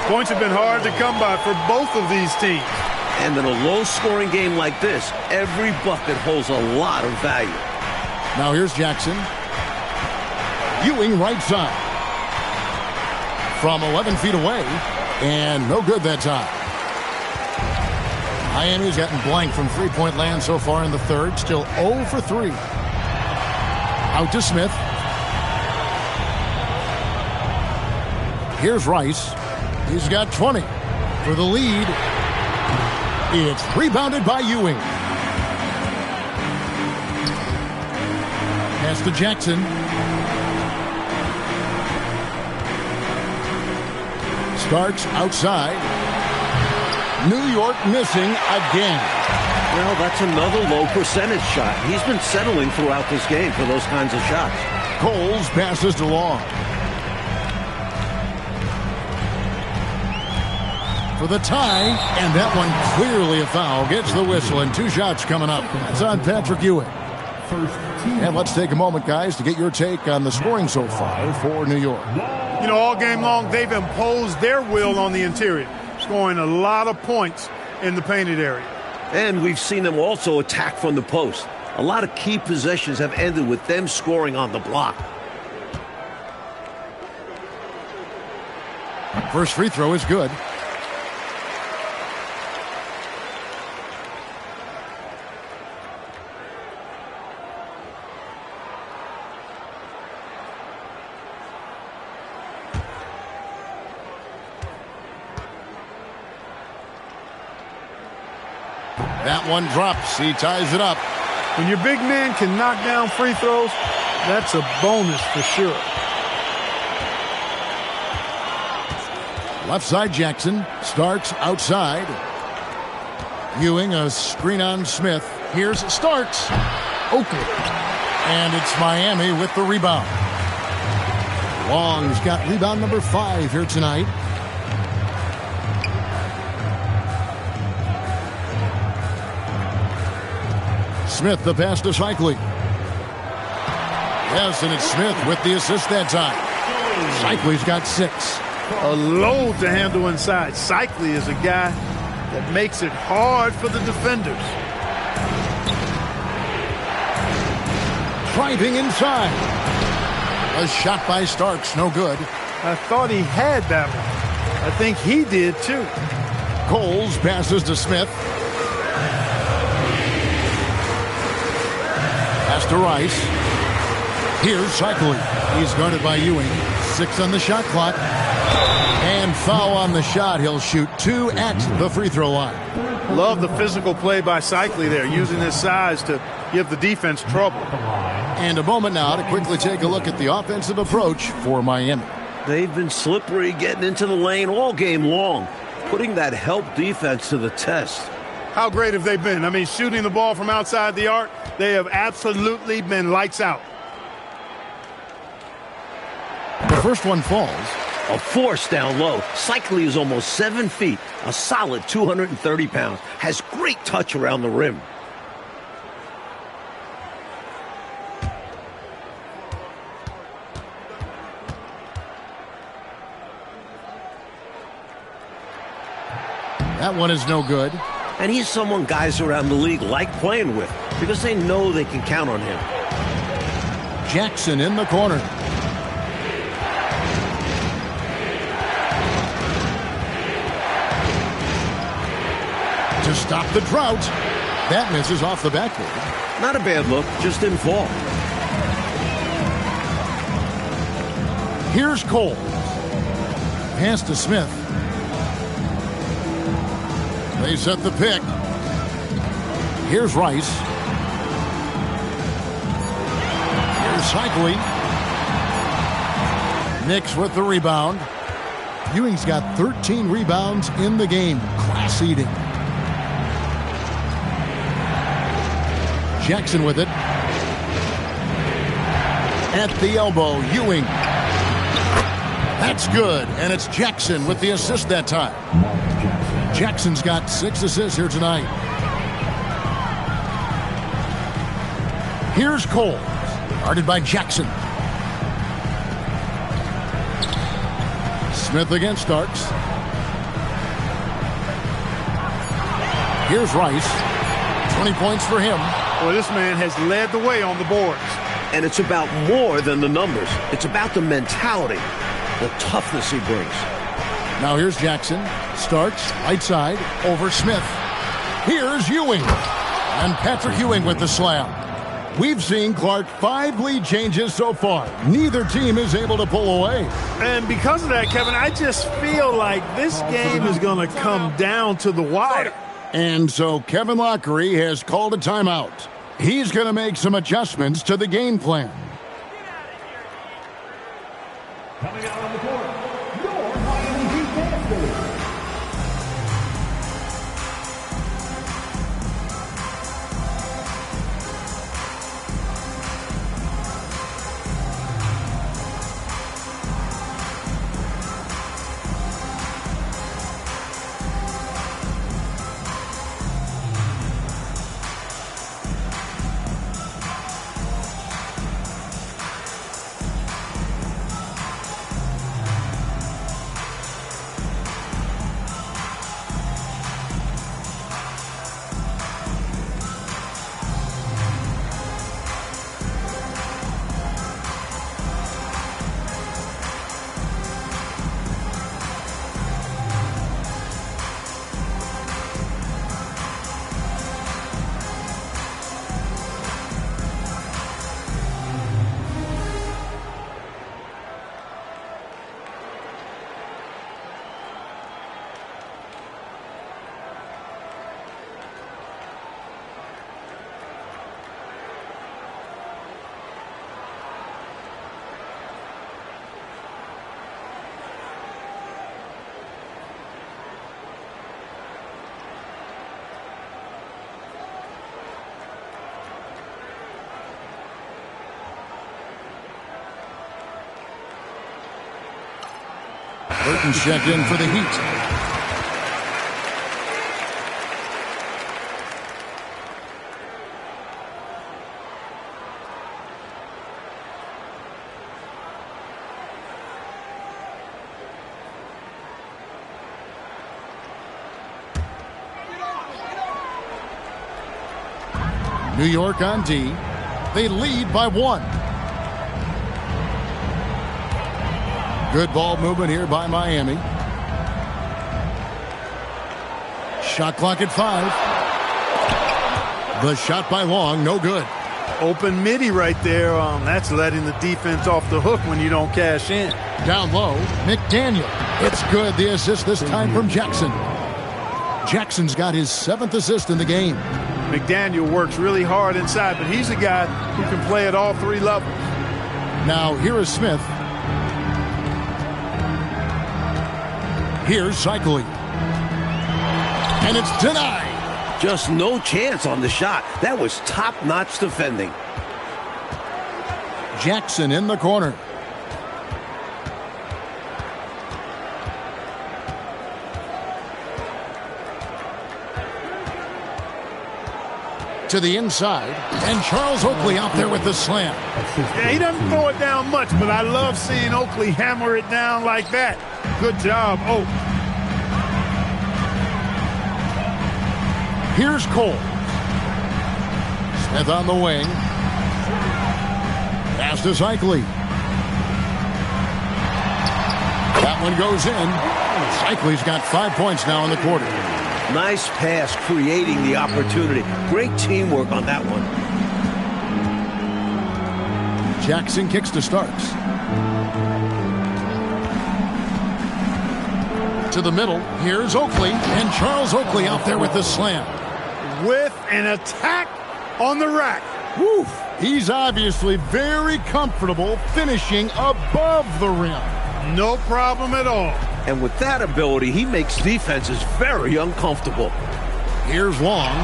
Speaker 3: Points have been hard to come by for both of these teams.
Speaker 2: And in a low-scoring game like this, every bucket holds a lot of value.
Speaker 1: Now here's Jackson. Ewing right side. From 11 feet away. And no good that time. Miami's gotten blank from three-point land so far in the third. Still 0 for 3. Out to Smith. Here's Rice. He's got 20 for the lead. It's rebounded by Ewing. Pass to Jackson. Starks outside. New York missing again.
Speaker 2: Well, that's another low percentage shot. He's been settling throughout this game for those kinds of shots.
Speaker 1: Coles passes to Long. For the tie, and that one clearly a foul. Gets the whistle, and 2 shots coming up. That's on Patrick Ewing. And let's take a moment, guys, to get your take on the scoring so far for New York.
Speaker 3: You know, all game long, they've imposed their will on the interior, scoring a lot of points in the painted area.
Speaker 2: And we've seen them also attack from the post. A lot of key possessions have ended with them scoring on the block.
Speaker 1: First free throw is good. That one drops. He ties it up.
Speaker 3: When your big man can knock down free throws, that's a bonus for sure.
Speaker 1: Left side, Jackson starts outside. Ewing, a screen on Smith. Here's Starks. Oakley. And it's Miami with the rebound. Long's got rebound number 5 here tonight. Smith, the pass to Cycli. Yes, and it's Smith with the assist that time. Cycli's got 6.
Speaker 3: A load to handle inside. Cycli is a guy that makes it hard for the defenders.
Speaker 1: Driving inside. A shot by Starks, no good.
Speaker 3: I thought he had that one. I think he did too.
Speaker 1: Coles passes to Smith. Pass to Rice. Here's Cycli. He's guarded by Ewing. 6 on the shot clock. And foul on the shot. He'll shoot 2 at the free throw line.
Speaker 3: Love the physical play by Cycli there, using his size to give the defense trouble.
Speaker 1: And a moment now to quickly take a look at the offensive approach for Miami.
Speaker 2: They've been slippery getting into the lane all game long, putting that help defense to the test.
Speaker 3: How great have they been? I mean, shooting the ball from outside the arc, they have absolutely been lights out.
Speaker 1: The first one falls.
Speaker 2: A force down low. Cycli is almost 7 feet, a solid 230 pounds, has great touch around the rim.
Speaker 1: That one is no good.
Speaker 2: And he's someone guys around the league like playing with because they know they can count on him.
Speaker 1: Jackson in the corner. To stop the drought. That misses off the backboard.
Speaker 2: Not a bad look, just didn't fall.
Speaker 1: Here's Cole. Pass to Smith. They set the pick. Here's Rice. Here's Cycli. Knicks with the rebound. Ewing's got 13 rebounds in the game. Class eating. Jackson with it. At the elbow, Ewing. That's good, and it's Jackson with the assist that time. Jackson's got 6 assists here tonight. Here's Cole, guarded by Jackson. Smith against Starks. Here's Rice. 20 points for him.
Speaker 3: Well, this man has led the way on the boards.
Speaker 2: And it's about more than the numbers. It's about the mentality, the toughness he brings.
Speaker 1: Now here's Jackson. Starks, right side, over Smith. Here's Ewing. And Patrick Ewing with the slam. We've seen, Clark, 5 lead changes so far. Neither team is able to pull away.
Speaker 3: And because of that, Kevin, I just feel like this game is going to come down to the wire.
Speaker 1: And so Kevin Lockery has called a timeout. He's going to make some adjustments to the game plan.
Speaker 5: Coming out on the court, your Miami Heat dancers.
Speaker 1: Burton's checked in for the Heat. New York on D. They lead by 1. Good ball movement here by Miami. Shot clock at 5. The shot by Long, no good.
Speaker 3: Open midi right there. That's letting the defense off the hook when you don't cash in.
Speaker 1: Down low, McDaniel. It's good. The assist this time from Jackson. Jackson's got his 7th assist in the game.
Speaker 3: McDaniel works really hard inside, but he's a guy who can play at all 3 levels.
Speaker 1: Now here is Smith. Here's Cycling. And it's denied.
Speaker 2: Just no chance on the shot. That was top-notch defending.
Speaker 1: Jackson in the corner. To the inside, and Charles Oakley out there with the slam.
Speaker 3: Yeah, he doesn't throw it down much, but I love seeing Oakley hammer it down like that. Good job, Oak.
Speaker 1: Here's Cole. Smith on the wing. Pass to Cycling. That one goes in. Cycling's got 5 points now in the quarter.
Speaker 2: Nice pass, creating the opportunity. Great teamwork on that one.
Speaker 1: Jackson kicks to Starks. To the middle. Here's Oakley. And Charles Oakley out there with the slam.
Speaker 3: With an attack on the rack.
Speaker 1: Woo! He's obviously very comfortable finishing above the rim.
Speaker 3: No problem at all.
Speaker 2: And with that ability, he makes defenses very uncomfortable.
Speaker 1: Here's Long.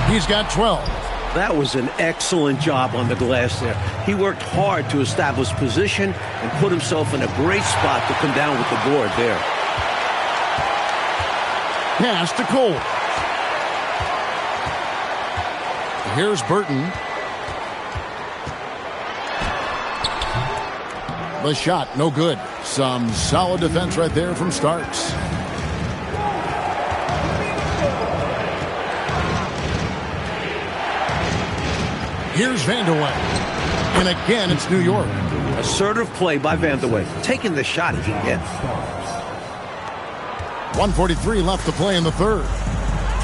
Speaker 1: He's got 12.
Speaker 2: That was an excellent job on the glass there. He worked hard to establish position and put himself in a great spot to come down with the board there.
Speaker 1: Pass to Cole. Here's Burton. The shot, no good. Some solid defense right there from Starks. Here's Vanderway. And again, it's New York.
Speaker 2: Assertive play by Vanderway. Taking the shot he can get.
Speaker 1: 1:43 left to play in the third.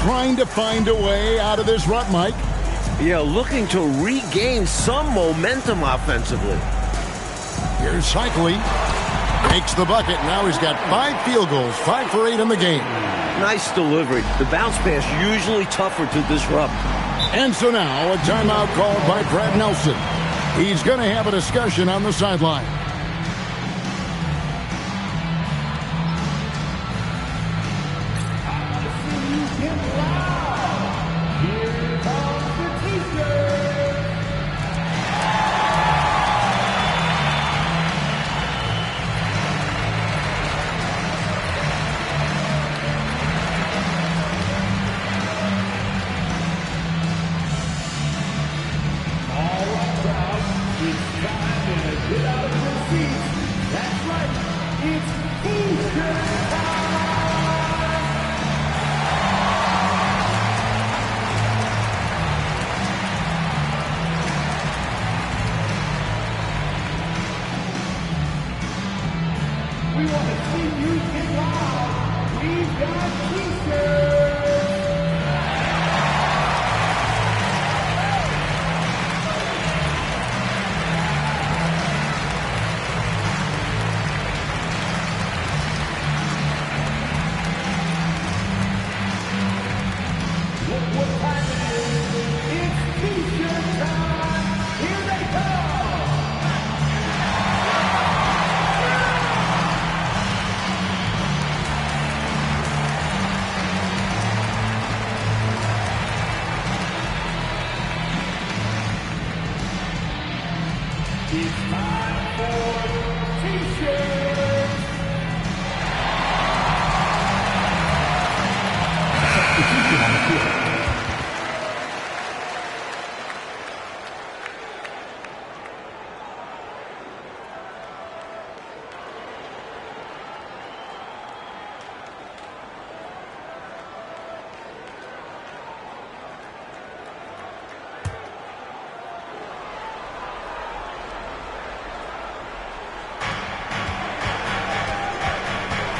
Speaker 1: Trying to find a way out of this rut, Mike.
Speaker 2: Yeah, looking to regain some momentum offensively.
Speaker 1: Here's Cycling. Makes the bucket. Now he's got 5 field goals, 5 for 8 in the game.
Speaker 2: Nice delivery. The bounce pass usually tougher to disrupt.
Speaker 1: And so now a timeout called by Brad Nelson. He's going to have a discussion on the sideline.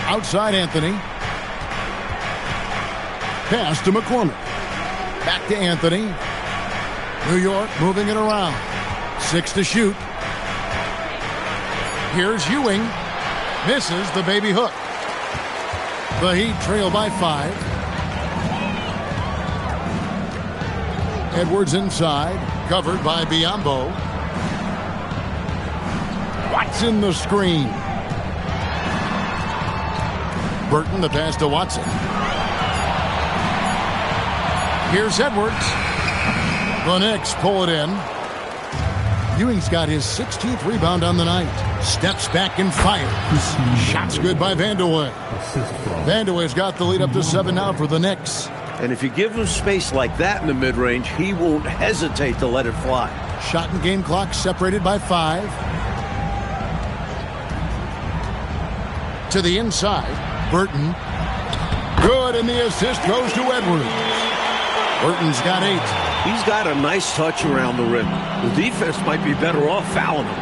Speaker 1: Outside Anthony. Pass to McCormick. Back to Anthony. New York moving it around. 6 to shoot. Here's Ewing. Misses the baby hook. The Heat trail by 5. Edwards inside. Covered by Biyombo. Watson the screen. Burton the pass to Watson. Here's Edwards. The Knicks pull it in. Ewing's got his 16th rebound on the night. Steps back and fires. Shot's good by Vandeweghe. Vandeweghe's got the lead up to 7 now for the Knicks.
Speaker 2: And if you give him space like that in the mid-range, he won't hesitate to let it fly.
Speaker 1: Shot and game clock separated by 5. To the inside. Burton. Good, and the assist goes to Edwards. Burton's got 8.
Speaker 2: He's got a nice touch around the rim. The defense might be better off fouling him.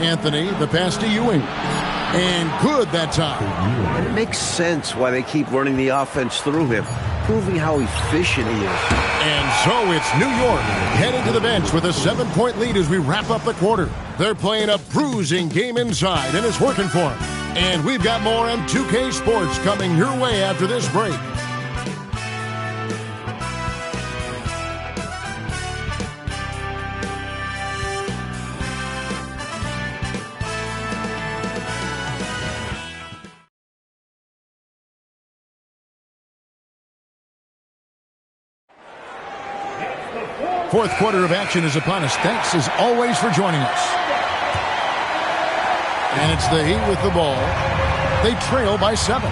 Speaker 1: Anthony, the pass to Ewing. And good that time.
Speaker 2: And it makes sense why they keep running the offense through him, proving how efficient he is.
Speaker 1: And so it's New York headed to the bench with a 7-point lead as we wrap up the quarter. They're playing a bruising game inside, and it's working for them. And we've got more on 2K Sports coming your way after this break. Fourth quarter of action is upon us. Thanks as always for joining us. And it's the Heat with the ball. They trail by 7.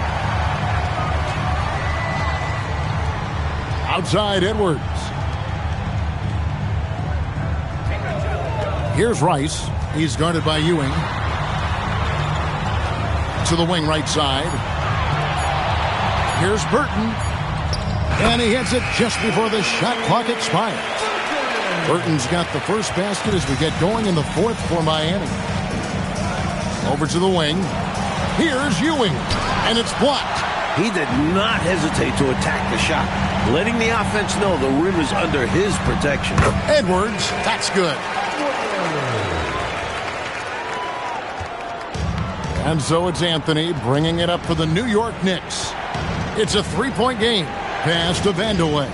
Speaker 1: Outside Edwards. Here's Rice. He's guarded by Ewing. To the wing right side. Here's Burton. And he hits it just before the shot clock expires. Burton's got the first basket as we get going in the fourth for Miami. Over to the wing. Here's Ewing. And it's blocked.
Speaker 2: He did not hesitate to attack the shot, letting the offense know the rim is under his protection.
Speaker 1: Edwards, that's good. And so it's Anthony bringing it up for the New York Knicks. It's a 3-point game. Pass to Vandeweghe.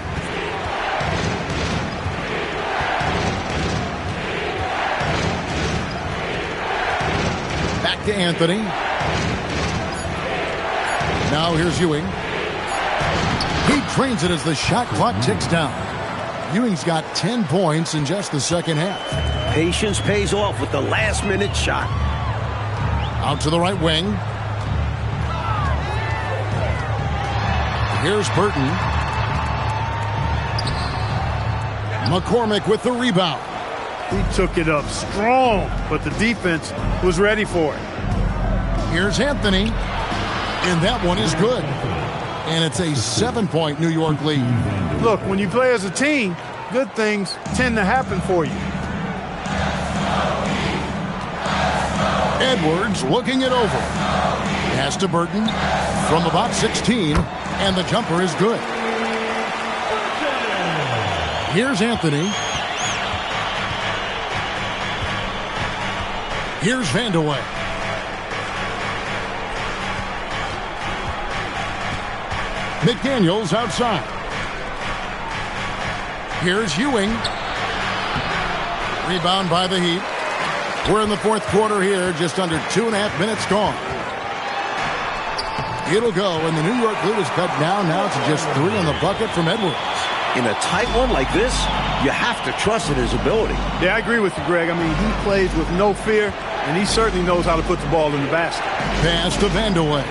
Speaker 1: Back to Anthony. Now here's Ewing. He trains it as the shot clock ticks down. Ewing's got 10 points in just the second half.
Speaker 2: Patience pays off with the last-minute shot.
Speaker 1: Out to the right wing. Here's Burton. McCormick with the rebound.
Speaker 3: He took it up strong, but the defense was ready for it.
Speaker 1: Here's Anthony. And that one is good. And it's a 7-point New York lead.
Speaker 3: Look, when you play as a team, good things tend to happen for you.
Speaker 1: Edwards looking it over. Pass to Burton from about 16, and the jumper is good. Here's Anthony. Here's Vandeweghe. McDaniels outside. Here's Ewing. Rebound by the Heat. We're in the fourth quarter here, just under 2.5 minutes gone. It'll go, and the New York lead is cut down now to just 3 on the bucket from Edwards.
Speaker 2: In a tight one like this, you have to trust in his ability.
Speaker 3: Yeah, I agree with you, Greg. I mean, he plays with no fear, and he certainly knows how to put the ball in the basket.
Speaker 1: Pass to Vandeweghe.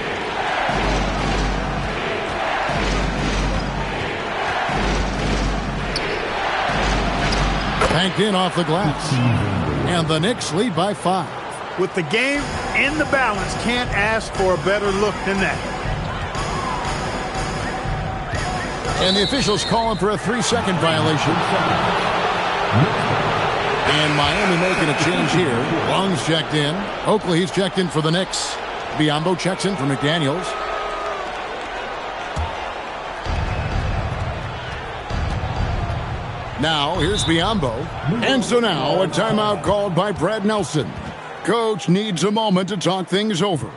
Speaker 1: Banked in off the glass. And the Knicks lead by 5.
Speaker 3: With the game in the balance, can't ask for a better look than that. And the officials calling for a 3-second violation.
Speaker 1: And Miami making a change here. Long's checked in. Oakley, he's checked in for the Knicks. Biyombo checks in for McDaniels. Now, here's Biyombo. And so now, a timeout called by Brad Nelson. Coach needs a moment to talk things over.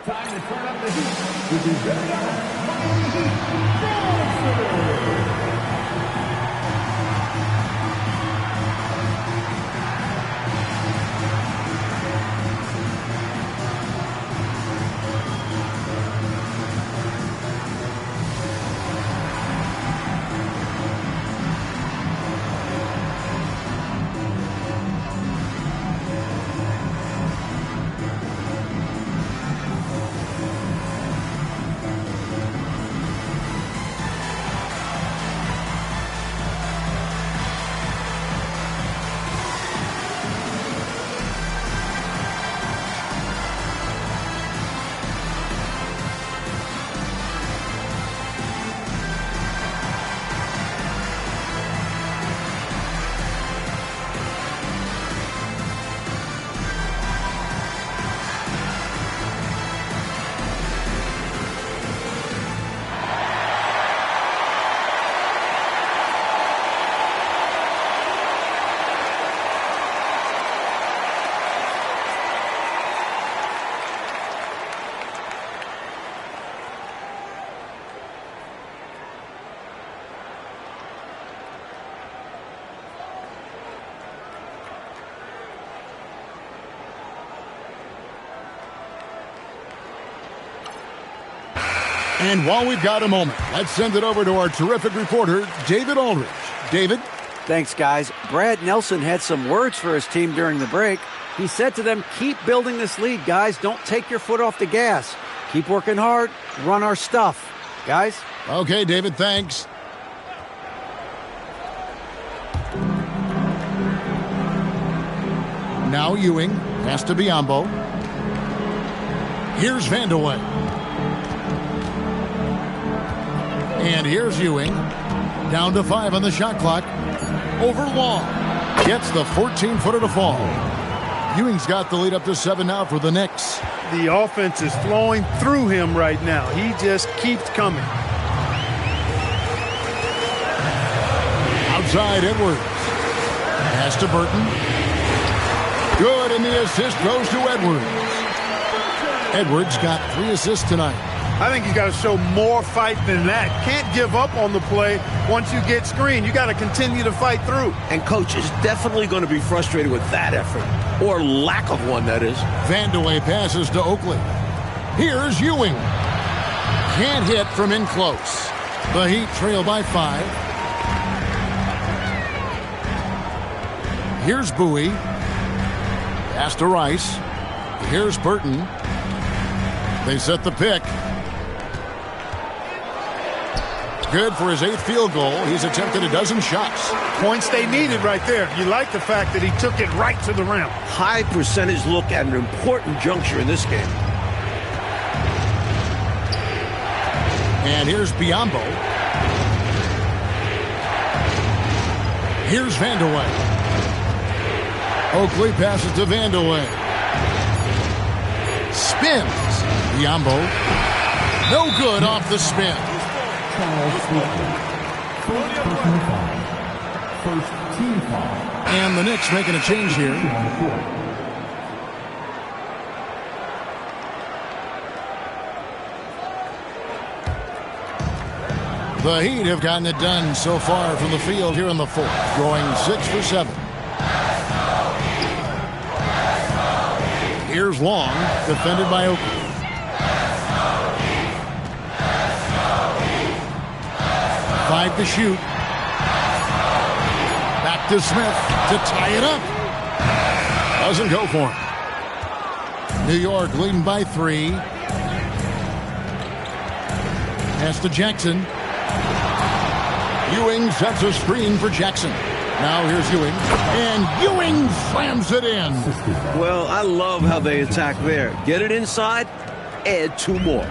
Speaker 5: Time to turn up the heat with your very own Miami Heat.
Speaker 1: And while we've got a moment, let's send it over to our terrific reporter, David Aldridge. David?
Speaker 4: Thanks, guys. Brad Nelson had some words for his team during the break. He said to them, keep building this lead, guys. Don't take your foot off the gas. Keep working hard. Run our stuff. Guys?
Speaker 1: Okay, David, thanks. Now Ewing. Pass to Biyombo. Here's Vandeweghe. And here's Ewing. Down to 5 on the shot clock. Over Long. Gets the 14-footer to fall. Ewing's got the lead up to 7 now for the Knicks.
Speaker 3: The offense is flowing through him right now. He just keeps coming.
Speaker 1: Outside Edwards. Pass to Burton. Good, and the assist goes to Edwards. Edwards got 3 assists tonight.
Speaker 3: I think he's got to show more fight than that. Can't give up on the play once you get screened. You got to continue to fight through.
Speaker 2: And Coach is definitely going to be frustrated with that effort, or lack of one, that is.
Speaker 1: Vandeweghe passes to Oakley. Here's Ewing. Can't hit from in close. The Heat trail by 5. Here's Bowie. Pass to Rice. Here's Burton. They set the pick. Good for his 8th field goal. He's attempted a dozen shots.
Speaker 3: Points they needed right there. You like the fact that he took it right to the rim.
Speaker 2: High percentage look at an important juncture in this game.
Speaker 1: And here's Biyombo. Here's Vandeweghe. Oakley passes to Vandeweghe. Spins. Biyombo. No good off the spin. And the Knicks making a change here. The Heat have gotten it done so far from the field here in the 4th, going 6 for 7. Here's Long, defended by Oakley. Five to shoot. Back to Smith to tie it up. Doesn't go for him. New York leading by 3. Pass to Jackson. Ewing sets a screen for Jackson. Now here's Ewing. And Ewing slams it in.
Speaker 2: Well, I love how they attack there. Get it inside, add 2 more.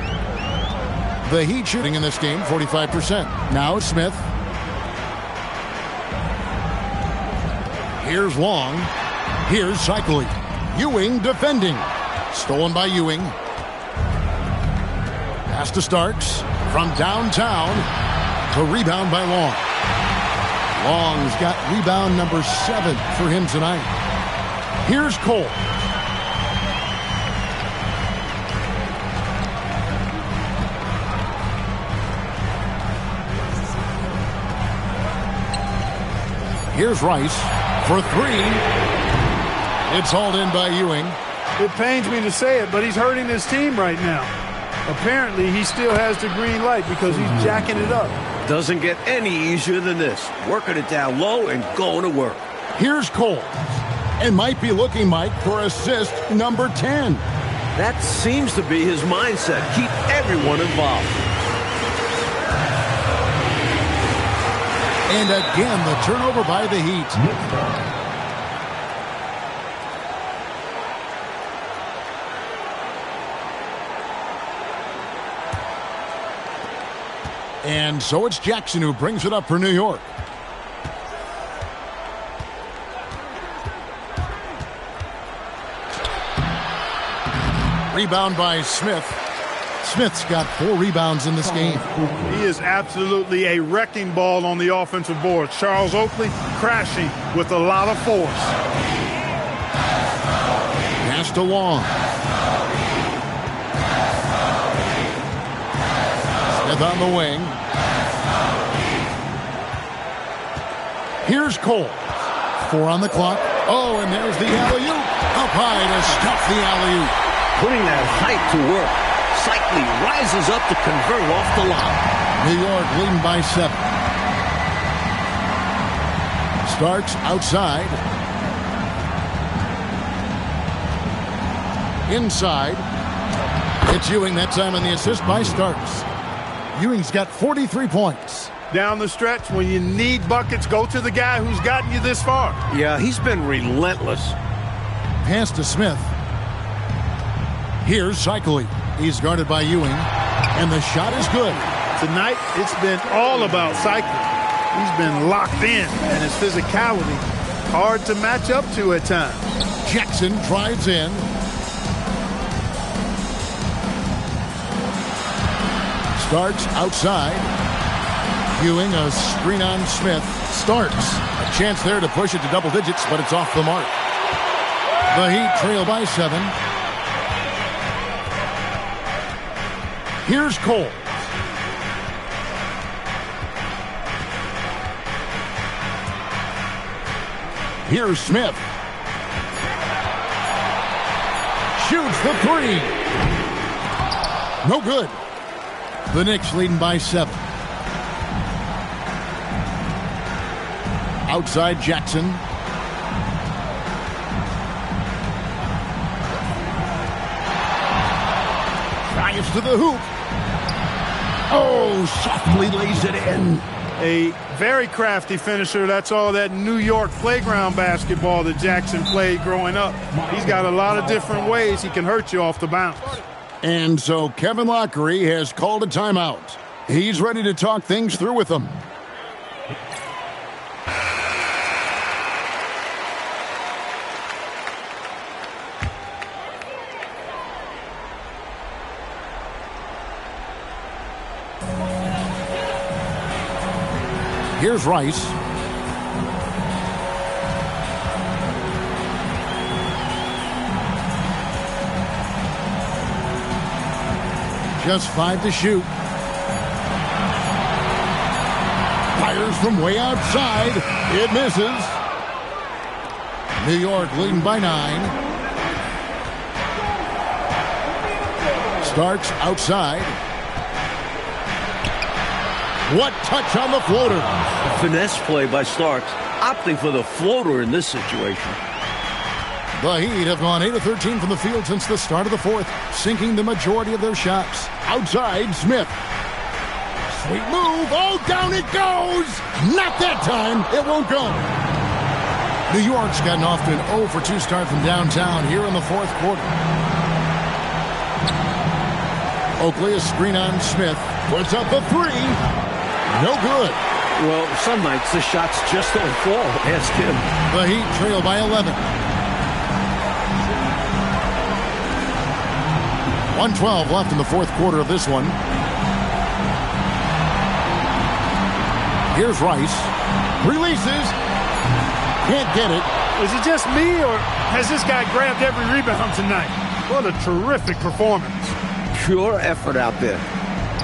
Speaker 1: The Heat shooting in this game, 45%. Now Smith. Here's Long. Here's Cycli. Ewing defending. Stolen by Ewing. Pass to Starks. From downtown. The rebound by Long. Long's got rebound number 7 for him tonight. Here's Cole. Here's Rice for 3. It's hauled in by Ewing.
Speaker 3: It pains me to say it, but he's hurting his team right now. Apparently, he still has the green light because he's jacking it up.
Speaker 2: Doesn't get any easier than this. Working it down low and going to work.
Speaker 1: Here's Cole. And might be looking, Mike, for assist number 10.
Speaker 2: That seems to be his mindset. Keep everyone involved.
Speaker 1: And again, the turnover by the Heat. And so it's Jackson who brings it up for New York. Rebound by Smith. Smith's got 4 rebounds in this game.
Speaker 3: He is absolutely a wrecking ball on the offensive board. Charles Oakley crashing with a lot of force.
Speaker 1: Pass to Long. Smith on the wing. Here's Cole. 4 on the clock. Oh, and there's the alley-oop. Up high to stuff the alley-oop.
Speaker 2: Putting that height to work. Cycli rises up to convert off the lob.
Speaker 1: New York leading by 7. Starks outside. Inside. It's Ewing that time on the assist by Starks. Ewing's got 43 points.
Speaker 3: Down the stretch, when you need buckets, go to the guy who's gotten you this far.
Speaker 2: Yeah, he's been relentless.
Speaker 1: Pass to Smith. Here's Cycli. He's guarded by Ewing, and the shot is good.
Speaker 3: Tonight, it's been all about Cycli. He's been locked in, and his physicality hard to match up to at times.
Speaker 1: Jackson drives in. Starks outside. Ewing, a screen on Smith. Starks. A chance there to push it to double digits, but it's off the mark. The Heat trail by 7. Here's Cole. Here's Smith. Shoots the 3. No good. The Knicks leading by 7. Outside Jackson. Drives to the hoop. Oh, softly lays it in.
Speaker 3: A very crafty finisher. That's all that New York playground basketball that Jackson played growing up. He's got a lot of different ways he can hurt you off the bounce.
Speaker 1: And so Kevin Lockery has called a timeout. He's ready to talk things through with them. Here's Rice. Just 5 to shoot. Fires from way outside. It misses. New York leading by 9. Starks outside. What touch on the floater.
Speaker 2: A finesse play by Starks, opting for the floater in this situation.
Speaker 1: The Heat have gone 8 of 13 from the field since the start of the 4th, sinking the majority of their shots. Outside, Smith. Sweet move. Oh, down it goes. Not that time. It won't go. New York's gotten off to an 0 for 2 start from downtown here in the 4th quarter. Oakley, a screen on Smith. Puts up the three. No good.
Speaker 2: Well, some nights the shots just don't fall. Ask him.
Speaker 1: The Heat trail by 11. 1:12 left in the fourth quarter of this one. Here's Rice. Releases. Can't get it.
Speaker 3: Is it just me, or has this guy grabbed every rebound tonight? What a terrific performance.
Speaker 2: Pure effort out there.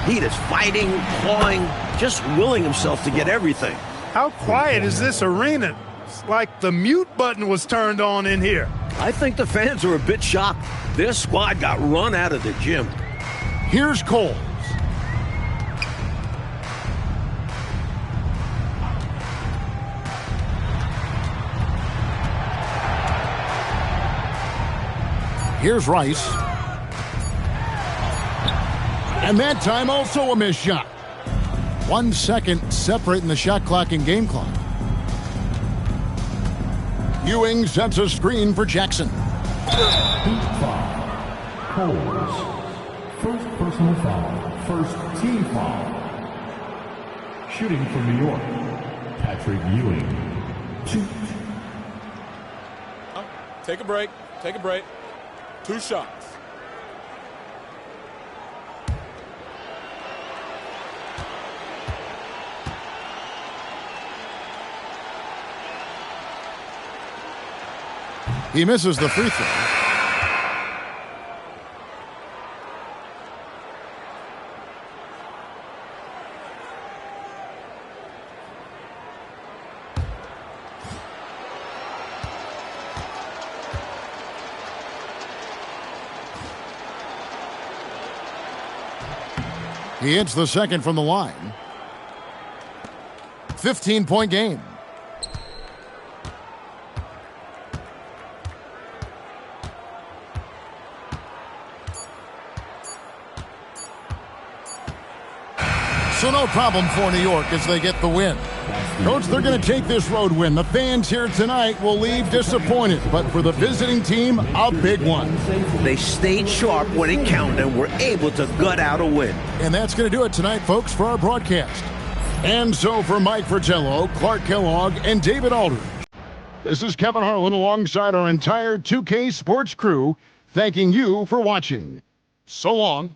Speaker 2: Heat is fighting, clawing, just willing himself to get everything.
Speaker 3: How quiet is this arena? It's like the mute button was turned on in here.
Speaker 2: I think the fans are a bit shocked. Their squad got run out of the gym.
Speaker 1: Here's Cole. Here's Rice. And that time also a missed shot. 1 second separating the shot clock and game clock. Ewing sets a screen for Jackson.
Speaker 5: Heat foul. Coles. First personal foul. First team foul. Shooting from New York, Patrick Ewing. 2.
Speaker 6: Take a break. Take a break. 2 shots.
Speaker 1: He misses the free throw. He hits the second from the line. 15-point game. So no problem for New York as they get the win. Coach, they're going to take this road win. The fans here tonight will leave disappointed, but for the visiting team, a big one.
Speaker 2: They stayed sharp when it counted and were able to gut out a win.
Speaker 1: And that's going to do it tonight, folks, for our broadcast. And so for Mike Fratello, Clark Kellogg, and David Aldridge, this is Kevin Harlan alongside our entire 2K Sports crew, thanking you for watching. So long.